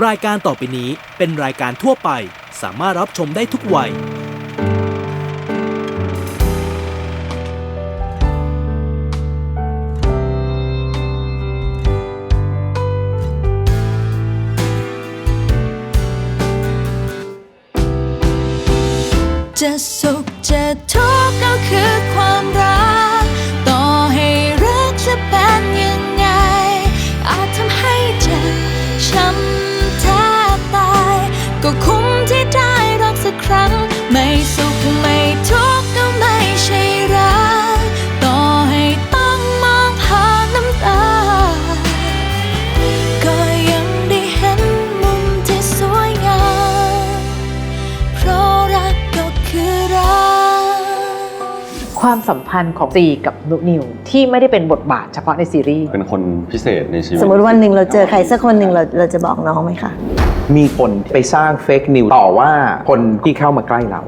รายการต่อไปนี้เป็นรายการทั่วไปสามารถรับชมได้ทุกวัยจะสุขจะทุกข์ก็คือความรักต่อให้รักจะเป็นยังไงอาจทำให้เจ็บช้ำแทบตายก็คุ้มที่ได้รักสักครั้งไม่สุขไม่ทุกข์ก็ไม่ใช่รักต่อให้ต้องมองผ่านน้ำตาก็ยังได้เห็นมุมที่สวยงามเพราะรักก็คือรักความสัมพันธ์ของซีกับนุนิวที่ไม่ได้เป็นบทบาทเฉพาะในซีรีส์เป็นคนพิเศษในชีวิตสมมติวันหนึ่งเราเจอใครสักคนหนึ่งเราจะบอกน้องไหมคะมีคนไปสร้างเฟกนิวต่อว่าคนที่เข้ามาใกล้เรา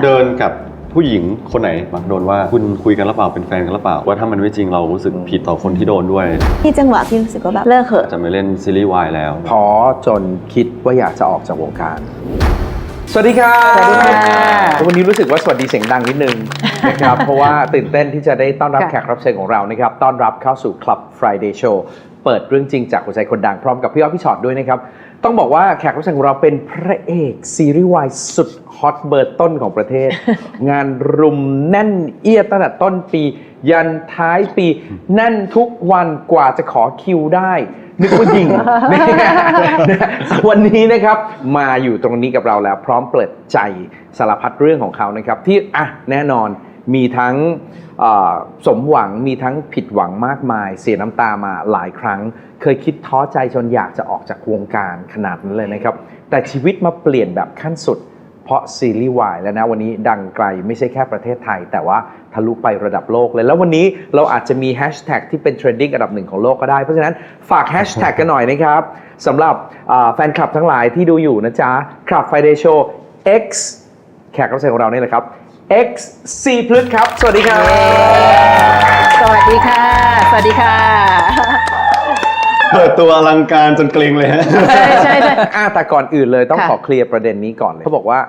เดินกับผู้หญิงคนไหนมักโดนว่าคุณคุยกันหรือเปล่าเป็นแฟนกันหรือเปล่าว่าถ้ามันไม่จริงเรารู้สึกผิดต่อคนที่โดนด้วยที่จังหวะที่รู้สึกว่าแบบเลิกเถอะจะไม่เล่นซีรีส์วายแล้วพอจนคิดว่าอยากจะออกจากวงการสวัสดีครับ สวัสดีค่ะ วันนี้รู้สึกว่าสวัสดีเสียงดังนิดนึงนะครับ เพราะว่าตื่นเต้นที่จะได้ต้อนรับแขกรับเชิญของเรานะครับต้อนรับเข้าสู่ Club Friday Show เปิดเรื่องจริงจากหัวใจคนดังพร้อมกับพี่อ๊อฟพี่ชอตด้วยนะครับต้องบอกว่าแขกรับเชิญของเราเป็นพระเอกซีรีส์วายสุดฮอตเบอร์ต้นของประเทศ งานรุมแน่นเอียดตั้งแต่ต้นปียันท้ายปีแน่นทุกวันกว่าจะขอคิวได้นึกว่ายิง วันนี้นะครับมาอยู่ตรงนี้กับเราแล้วพร้อมเปิดใจสารพัดเรื่องของเขานะครับที่แน่นอนมีทั้งสมหวังมีทั้งผิดหวังมากมายเสียน้ำตามาหลายครั้งเคยคิดท้อใจจนอยากจะออกจากวงการขนาดนั้นเลยนะครับแต่ชีวิตมาเปลี่ยนแบบขั้นสุดเพราะซีรีส์วายแล้วนะวันนี้ดังไกลไม่ใช่แค่ประเทศไทยแต่ว่าทะลุไประดับโลกเลยแล้ววันนี้เราอาจจะมีแฮชแท็กที่เป็นเทรนดิ้งอันดับหนึ่งของโลกก็ได้เพราะฉะนั้นฝากแฮชแท็กกันหน่อยนะครับสำหรับแฟนคลับทั้งหลายที่ดูอยู่นะจ๊ะ Club Friday Show X แขกรับเชิญของเรานี่แหละครับ X C พฤกษ์ครับสวัสดีครับสวัสดีค่ะสวัสดีค่ะเปิดตัวอลังการจนเกรงเลยฮะใช่แต่ก่อนอื่นเลยต้องขอเคลียร์ประเด็นนี้ก่อนเลยเขาบอกว่า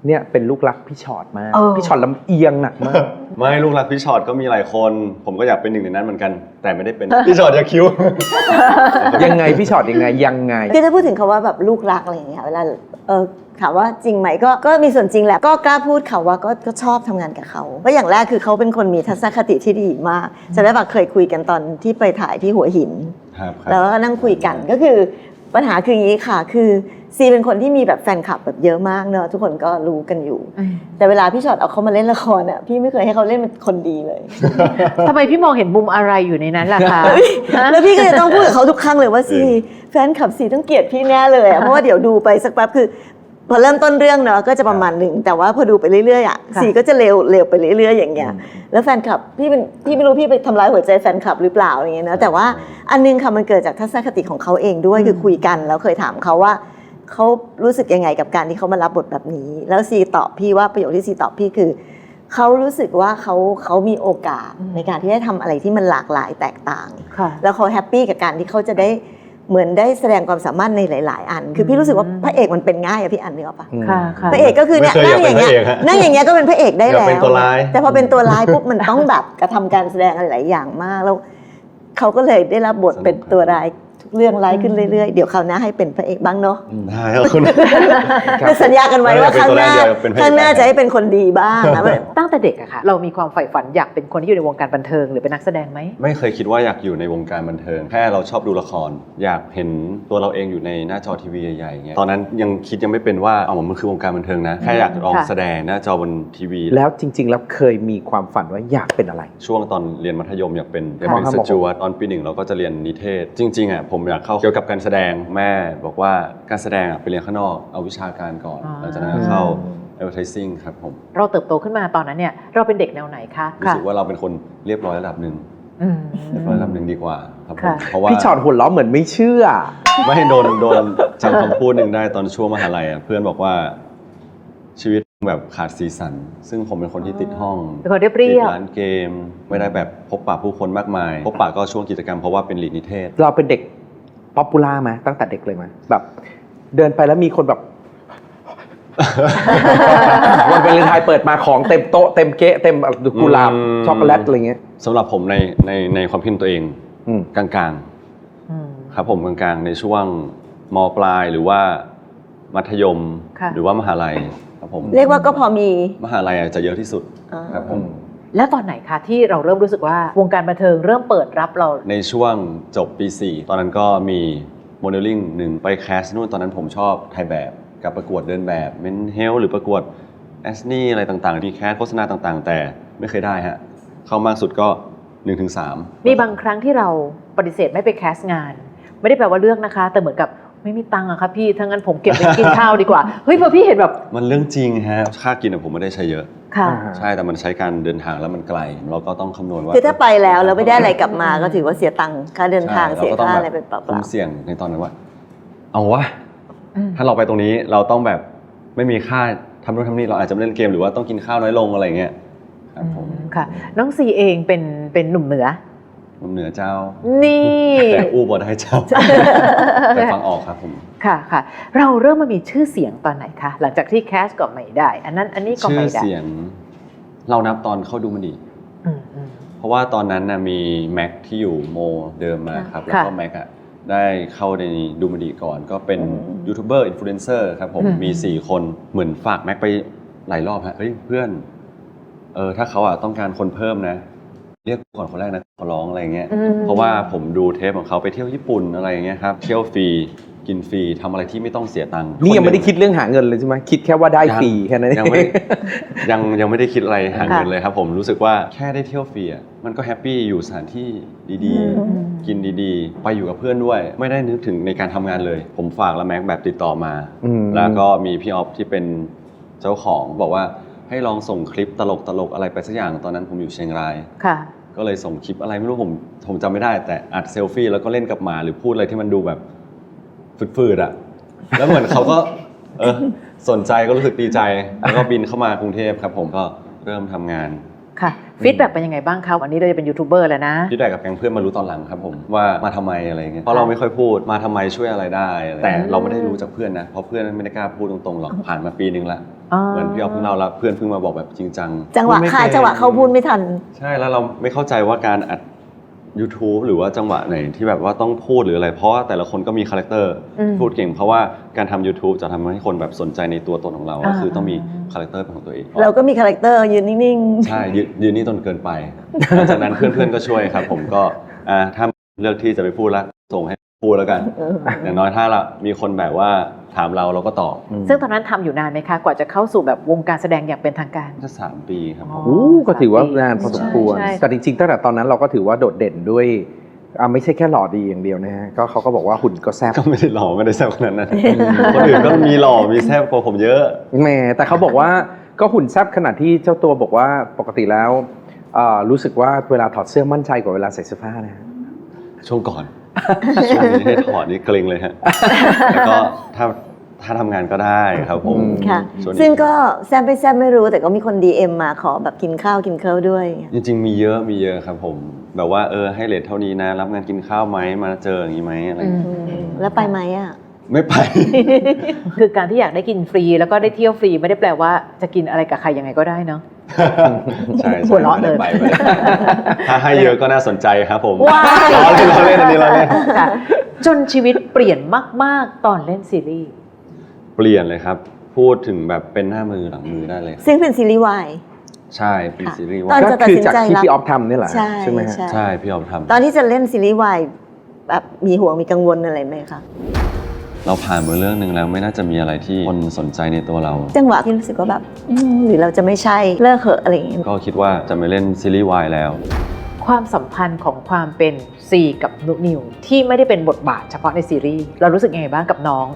เนี่ยเป็นลูกรักพี่ชอตมากพี่ชอตลำเอียงหนักมากไม่ลูกรักพี่ชอตก็มีหลายคนผมก็อยากเป็นหนึ่งในนั้นเหมือนกันแต่ไม่ได้เป็นพี่ชอตจะคิ้ว ยังไงพี่ชอตยังไงคือถ้าพูดถึงคำว่าแบบลูกรักอะไรอย่างเงี้ยเวลาถามว่าจริงไหมก็มีส่วนจริงแหละก็กล้าพูดเขาว่าก็ชอบทำงานกับเขาเพราะอย่างแรกคือเขาเป็นคนมีทัศนคติที่ดีมากจะได้แบบเคยคุยกันตอนที่ไปถ่ายที่หัวหินแล้วก็นั่งคุยกันก็คือปัญหาคืออย่างนี้ค่ะคือซีเป็นคนที่มีแบบแฟนคลับแบบเยอะมากเนอะทุกคนก็รู้กันอยู่แต่เวลาพี่ชอตเอาเขามาเล่นละครอ่ะพี่ไม่เคยให้เขาเล่นเป็นคนดีเลยทำไมพี่มองเห็นมุมอะไรอยู่ในนั้นล่ะคะแล้วพี่ก็จะต้องพูดกับเขาทุกครั้งเลยว่าซีแฟนคลับซีต้องเกลียดพี่แน่เลยเพราะว่าเดี๋ยวดูไปสักแป๊บคือพอเริ่มต้นเรื่องเนาะก็จะประมาณหนึ่งแต่ว่าพอดูไปเรื่อยๆซีก็จะเร็วไปเรื่อยๆอย่างเงี้ยแล้วแฟนคลับพี่ไม่รู้พี่ไปทำร้ายหัวใจแฟนคลับหรือเปล่าอย่างเงี้ยนะแต่ว่าอันนึงค่ะมันเกิดจากทัศนคติของเขาเองด้วยคือคุยกันแล้วเคยถามเขาว่าเขารู้สึกยังไงกับการที่เขามารับบทแบบนี้แล้วซีตอบพี่ว่าประโยคที่ซีตอบพี่คือเขารู้สึกว่าเขามีโอกาสในการที่ได้ทำอะไรที่มันหลากหลายแตกต่างแล้วเขาแฮปปี้กับการที่เขาจะได้เหมือนได้แสดงความสามารถในหลายๆอันคือพี่รู้สึกว่าพระเอกมันเป็นง่ายอะพี่อันนึกออกปะพระเอกก็คือเนี่ยนั่งอย่างเงี้ยก็เป็นพระเอกได้แล้วแต่พอเป็นตัวร้ายปุ๊บมันต้องแบบกระทำการแสดงอะไรหลายอย่างมากแล้วเขาก็เลยได้รับบทเป็นตัวร้ายเรื่องร้ายขึ้นเรื่อยๆเดี๋ยวคราวหน้าให้เป็นพระเอกบ้างเนาะได้ครับคุณคือสัญญากันไว้ว่าข้างหน้าจะให้เป็นคนดีบ้างนะตั้งแต่เด็กอะค่ะเรามีความใฝ่ฝันอยากเป็นคนที่อยู่ในวงการบันเทิงหรือเป็นนักแสดงไหมไม่เคยคิดว่าอยากอยู่ในวงการบันเทิงแค่เราชอบดูละครอยากเห็นตัวเราเองอยู่ในหน้าจอทีวีใหญ่ๆอย่างเงี้ยตอนนั้นยังยังไม่เป็นว่ามันคือวงการบันเทิงนะแค่อยากลองแสดงหน้าจอบนทีวีแล้วจริงๆแล้วเคยมีความฝันว่าอยากเป็นอะไรช่วงตอนเรียนมัธยมอยากเป็นสจ๊วตตอนปี 1เราก็จะเรียนนิเทศจริงๆอะผมอยากเข้าเกี่ยวกับการแสดงแม่บอกว่าการแสดงไปเรียนข้างนอกเอาวิชาการก่อนหลังจากนั้นเข้า advertising ครับผมเราเติบโตขึ้นมาตอนนั้นเนี่ยเราเป็นเด็กแนวไหนคะรู้สึกว่าเราเป็นคนเรียบร้อยระดับหนึ่งเรียบร้อยระดับหนึ่งดีกว่าครับผมเพราะว่าพี่ชอตหัวล้อเหมือนไม่เชื่อไม่โดนจำคำพูดหนึ่งได้ตอนช่วงมหาลัยเพื่อนบอกว่าชีวิตแบบขาดสีสันซึ่งผมเป็นคนที่ติดห้องติดร้านเกมไม่ได้แบบพบปะผู้คนมากมายพบปะก็ช่วงกิจกรรมเพราะว่าเป็นลีดนิเทศเราเป็นเด็กป๊อปปูล่าไหมตั้งแต่เด็กเลยไหมแบบ เดินไปแล้วมีคนแบบ วันวาเลนไทน์เปิดมาของเต็มโต๊ะเต็มเก๊ะเต็มกุหลาบช็อกโกแลตอะไรเงี้ย สำหรับผมในความคิดตัวเอง กลางๆครับผมกลางๆในช่วงม.ปลายหรือว่ามัธยม หรือว่ามหาลัยครับผม เรียกว่าก็พอมี มหาลัยจะเยอะที่สุดครับผม แล้วตอนไหนคะที่เราเริ่มรู้สึกว่าวงการบันเทิงเริ่มเปิดรับเรา ในช่วงจบปี 4 ตอนนั้นก็มีโมเดลลิ่งหนึ่งไปแคสนู่นตอนนั้นผมชอบถ่ายแบบกับประกวดเดินแบบเมนเฮลหรือประกวดแอสนี่อะไรต่างๆมีแคสโฆษณาต่างๆ แต่ไม่เคยได้ฮะเข้ามากสุดก็ 1-3 มีบางครั้งที่เราปฏิเสธไม่ไปแคสงาน ไม่ได้แปลว่าเลือกนะคะ แต่เหมือนกับไม่มีตังค์อะครับพี่ถ้างั้นผมเก็บไปกินข้าวดีกว่าเฮ้ยพอพี่เห็นแบบ มันเรื่องจริงฮะค่ากินผมไม่ได้ใช้เยอะ ค่ะ ใช่แต่มันใช้การเดินทางแล้วมันไกลเราก็ต้องคำนวณว่า คือถ้าไปแล้วไม่ได้อะไรกลับมาก็ถือว่าเสียตังค์ค่าเดินทาง ใช่ เสีย ก็ต้ ค่า แบบ อะไรเป็นเป คุ ล่า มเสี่ยงในตอนนั้นว่า เอาวะถ้าเราไปตรงนี้เราต้องแบบไม่มีค่าทำนู่นทำนี่เราอาจจะไม่เล่นเกมหรือว่าต้องกินข้าวน้อยลงอะไรเงี้ยครับผม ค่ะ น้องซีเองเป็นหนุ่มเหนือ ผมเหนือเจ้า นี่ แต่อู้บ่ได้เจ้าแต่ฟังออกครับผม ค่ะค่ะ เราเริ่มมามีชื่อเสียงตอนไหนคะหลังจากที่แคสก็ไม่ได้ อันนี้ก็ ชื่ ไม่ อ ได้ เสียงเรานับตอนเข้าดูมันดี อืม เพราะว่าตอนนั้นนะมีแม็กที่อยู่โมเดิมมาครับแล้วก็แม็กอะได้เข้าในดูมันดีก่อนก็เป็นยูทูบเบอร์อินฟลูเอนเซอร์ครับผมมี4 คนเหมือนฝากแม็กไปหลายรอบฮะเฮ้ยเพื่อนถ้าเขาอะต้องการคนเพิ่มนะเรียกก่อนคนแรกนะขอร้องอะไรเงี้ยเพราะว่าผมดูเทปของเขาไปเที่ยวญี่ปุ่นอะไรเงี้ยครับเที่ยวฟรีกินฟรีทำอะไรที่ไม่ต้องเสียตังค์ นี่ยังไม่ได้คิดเรื่องหาเงินเลยใช่ไหมคิดแค่ว่าได้ฟรีแค่นั้นเอง ยังไม่ได้คิดอะไรหาเงินเลยครับผมรู้สึกว่าแค่ได้เที่ยวฟรีอะมันก็แฮปปี้อยู่สถานที่ดีๆ กินดีๆ ไปอยู่กับเพื่อนด้วย ไม่ได้นึกถึงในการทำงานเลย ผมฝากแล้วแม็กแบบติดต่อมา แล้วก็มีพี่ออฟที่เป็นเจ้าของบอกว่าให้ลองส่งคลิปตลกอะไรไปสักอย่างตอนนั้นผมอยู่เชียงราย ค่ะ ก็เลยส่งคลิปอะไรไม่รู้ผมจำไม่ได้แต่อัดเซลฟี่แล้วก็เล่นกับหมาหรือพูดอะไรที่มันดูแบบฝืดๆอะแล้วเหมือนเขาก็สนใจก็รู้สึกดีใจแล้วก็บินเข้ามากรุงเทพครับผมก็เริ่มทำงาน ค่ะฟีดแบ็กเป็นยังไงบ้างคะวันนี้เราจะเป็นยูทูบเบอร์แล้วนะ พี่ได้กับแก๊งเพื่อนมารู้ตอนหลังครับผมว่ามาทำไมอะไรเงี้ยเพราะเราไม่ค่อยพูดมาทำไมช่วยอะไรได้แต่เราไม่ได้รู้จากเพื่อนนะเพราะเพื่อนไม่ได้กล้าพูดตรงๆหรอกผ่านมาปีนึงละเหมือนพี่ออฟเพิ่งเล่าแล้วเพื่อนเพิ่งมาบอกแบบจริงจัง จังหวะค่ะจังหวะเขาพูดไม่ทัน ใช่แล้วเราไม่เข้าใจว่าการอัด YouTube หรือว่าจังหวะไหนที่แบบว่าต้องพูดหรืออะไรเพราะว่าแต่ละคนก็มีคาแรคเตอร์พูดเก่งเพราะว่าการทำ YouTube จะทำให้คนแบบสนใจในตัวตนของเราก็คือต้องมีคาแรคเตอร์เป็นของตัวเอง เราก็มีคาแรคเตอร์ยืนนิ่งๆ ใช่ยืนนี่จนเกินไปหลังจากนั้นเพื่อนๆก็ช่วยครับผมก็ถ้าเลือกที่จะไปพูดแล้วส่งให้พูดแล้วกันอย่างน้อยถ้าเรามีคนแบบว่าถามเราก็ตอบ ซึ่งตอนนั้นทำอยู่นานไหมคะกว่าจะเข้าสู่แบบวงการแสดงอย่างเป็นทางการ ถ้า3 ปีครับผม ก็ถือว่านานพอสมควร ใช่ แต่จริงๆตั้งแต่ตอนนั้นเราก็ถือว่าโดดเด่นด้วยไม่ใช่แค่หล่อดีอย่างเดียวนะฮะก็เขาก็บอกว่าหุ่นก็แซ่บ ก็ไม่ได้หล่อไม่ได้แซ่บขนาดนั้น คนอื่นก็มีหล่อมีแซ่บกว่าผมเยอะ แหมแต่เขาบอกว่าก็หุ่นแซ่บขนาดที่เจ้าตัวบอกว่าปกติแล้วรู้สึกว่าเวลาถอดเสื้อมั่นใจกว่าเวลาใส่เสื้อผ้านะฮะ ช่วงก่อนช่วงนี้ให้ถอดนี่เกรงเลยฮะแล้วก็ถ้าทำงานก็ได้ครับผม ค่ะ ช่วงนี้ ซึ่งก็แซมไปแซมไม่รู้แต่ก็มีคน DM มาขอแบบกินข้าวด้วย จริงๆมีเยอะครับผมแบบว่าให้เรทเท่านี้นะรับงานกินข้าวไหมมาเจออย่างนี้ไหมอะไรอย่างเงี้ย แล้วไปไหมอ่ะ ไม่ไป คือการที่อยากได้กินฟรีแล้วก็ได้เที่ยวฟรีไม่ได้แปลว่าจะกินอะไรกับใครยังไงก็ได้เนาะ ใช่ หัวเราะเลย ไม่ได้ไปถ้าให้เยอะก็น่าสนใจครับผม ว้าย ล้อเล่นอันนี้ล้อเล่น ค่ะจนชีวิตเปลี่ยนมากๆตอนเล่นซีรีส์ เปลี่ยนเลยครับพูดถึงแบบเป็นหน้ามือหลังมือได้เลย ซึ่งเป็นซีรีส์วาย ใช่เป็นซีรีส์ ตอ วาน ย จะตัด คือ สิน จาก ใจ ที่ รับ พี่ออฟทำนี่แหละ ใช่ ไหมฮะ ใช่พี่ออฟทำ ตอนที่จะเล่นซีรีส์วายแบบมีห่วงมีกังวลอะไรไหมคะ เราผ่านมาเรื่องหนึ่งแล้วไม่น่าจะมีอะไรที่คนสนใจในตัวเรา จังหวะที่รู้สึกว่าแบบหรือเราจะไม่ใช่เลิกเหอะอะไรอย่างเงี้ย ก็คิดว่าจะไม่เล่นซีรีส์วายแล้ว ความสัมพันธ์ของความเป็นซีกับนุนิวที่ไม่ได้เป็นบทบาทเฉพาะในซีรีส์เรารู้สึกยังไงบ้างกับน้อง